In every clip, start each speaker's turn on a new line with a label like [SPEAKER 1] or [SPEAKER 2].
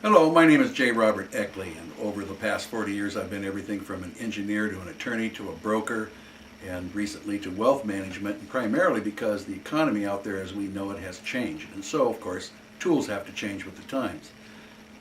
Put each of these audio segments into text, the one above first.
[SPEAKER 1] Hello, my name is J. Robert Eckley, and over the past 40 years I've been everything from an engineer to an attorney to a broker and recently to wealth management, and primarily because the economy out there as we know it has changed. And so, of course, tools have to change with the times.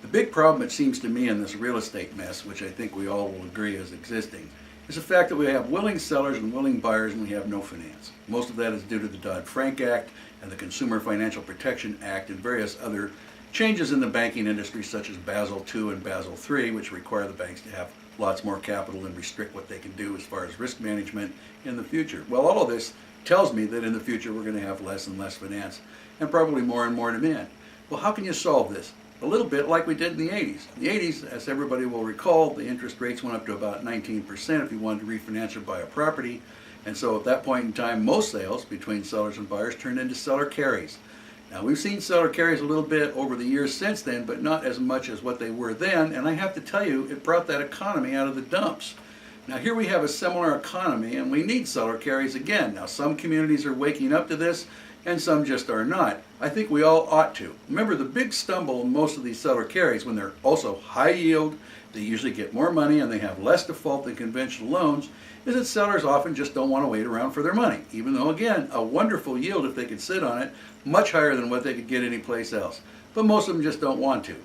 [SPEAKER 1] The big problem, it seems to me, in this real estate mess, which I think we all will agree is existing, is the fact that we have willing sellers and willing buyers and we have no finance. Most of that is due to the Dodd-Frank Act and the Consumer Financial Protection Act and various other changes in the banking industry such as Basel II and Basel III, which require the banks to have lots more capital and restrict what they can do as far as risk management in the future. Well, all of this tells me that in the future we're going to have less and less finance and probably more and more demand. Well, how can you solve this? A little bit like we did in the 80s. In the 80s, as everybody will recall, the interest rates went up to about 19% if you wanted to refinance or buy a property. And so at that point in time, most sales between sellers and buyers turned into seller carries. Now, we've seen seller carries a little bit over the years since then, but not as much as what they were then, and I have to tell you, it brought that economy out of the dumps. Now, here we have a similar economy, and we need seller carries again. Now, some communities are waking up to this, and some just are not. I think we all ought to. Remember, the big stumble in most of these seller carries, when they're also high yield, they usually get more money, and they have less default than conventional loans, is that sellers often just don't want to wait around for their money, even though, again, a wonderful yield if they could sit on it, much higher than what they could get anyplace else. But most of them just don't want to.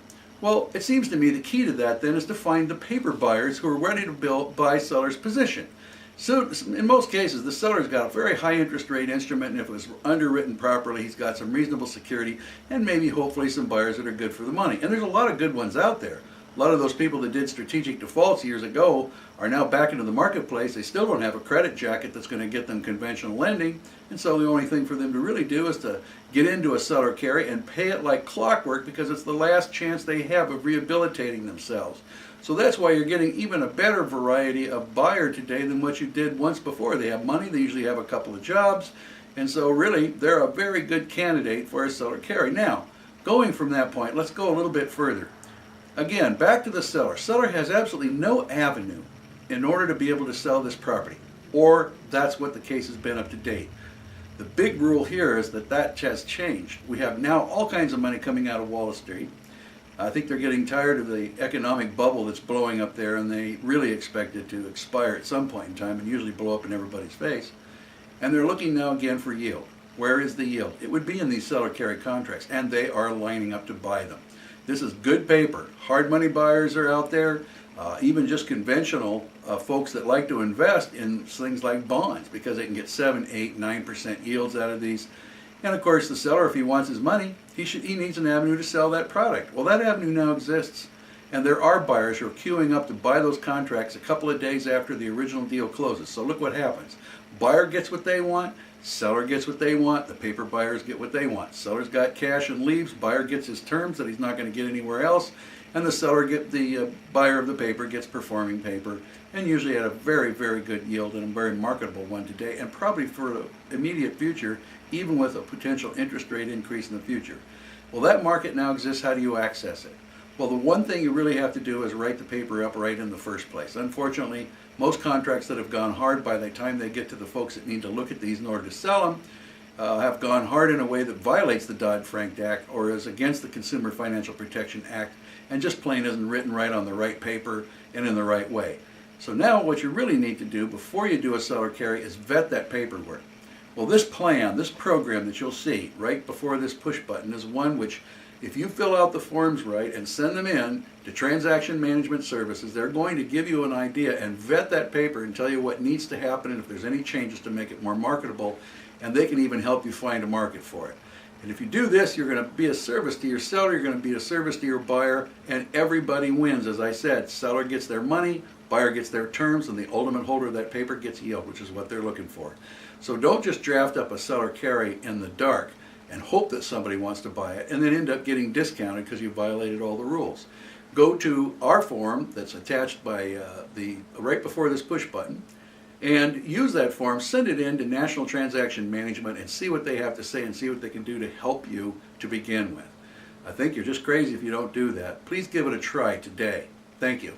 [SPEAKER 1] Well, it seems to me the key to that then is to find the paper buyers who are ready to buy sellers' position. So in most cases, the seller's got a very high interest rate instrument, and if it was underwritten properly, he's got some reasonable security and maybe hopefully some buyers that are good for the money. And there's a lot of good ones out there. A lot of those people that did strategic defaults years ago are now back into the marketplace. They still don't have a credit jacket that's going to get them conventional lending, and so the only thing for them to really do is to get into a seller carry and pay it like clockwork because it's the last chance they have of rehabilitating themselves. So that's why you're getting even a better variety of buyer today than what you did once before. They have money, they usually have a couple of jobs, and so really they're a very good candidate for a seller carry. Now, going from that point, let's go a little bit further. Again, back to the seller. Seller has absolutely no avenue in order to be able to sell this property, or that's what the case has been up to date. The big rule here is that that has changed. We have now all kinds of money coming out of Wall Street. I think they're getting tired of the economic bubble that's blowing up there, and they really expect it to expire at some point in time and usually blow up in everybody's face. And they're looking now again for yield. Where is the yield? It would be in these seller carry contracts, and they are lining up to buy them. This is good paper. Hard money buyers are out there, even just conventional folks that like to invest in things like bonds because they can get 7, 8, 9% yields out of these. And of course, the seller, if he wants his money, he needs an avenue to sell that product. Well, that avenue now exists, and there are buyers who are queuing up to buy those contracts a couple of days after the original deal closes. So look what happens. Buyer gets what they want, seller gets what they want, the paper buyers get what they want. Seller's got cash and leaves, buyer gets his terms that he's not going to get anywhere else, and the buyer of the paper gets performing paper, and usually at a very, very good yield and a very marketable one today, and probably for the immediate future, even with a potential interest rate increase in the future. Well, that market now exists. How do you access it? Well, the one thing you really have to do is write the paper up right in the first place. Unfortunately, most contracts that have gone hard by the time they get to the folks that need to look at these in order to sell them have gone hard in a way that violates the Dodd-Frank Act or is against the Consumer Financial Protection Act and just plain isn't written right on the right paper and in the right way. So now what you really need to do before you do a seller carry is vet that paperwork. Well, this plan, this program that you'll see right before this push button is one which, if you fill out the forms right and send them in to Transaction Management Services, they're going to give you an idea and vet that paper and tell you what needs to happen and if there's any changes to make it more marketable, and they can even help you find a market for it. And if you do this, you're going to be a service to your seller, you're going to be a service to your buyer, and everybody wins. As I said, seller gets their money, buyer gets their terms, and the ultimate holder of that paper gets yield, which is what they're looking for. So don't just draft up a seller carry in the dark and hope that somebody wants to buy it and then end up getting discounted because you violated all the rules. Go to our form that's attached by right before this push button and use that form, send it in to National Transaction Management and see what they have to say and see what they can do to help you to begin with. I think you're just crazy if you don't do that. Please give it a try today. Thank you.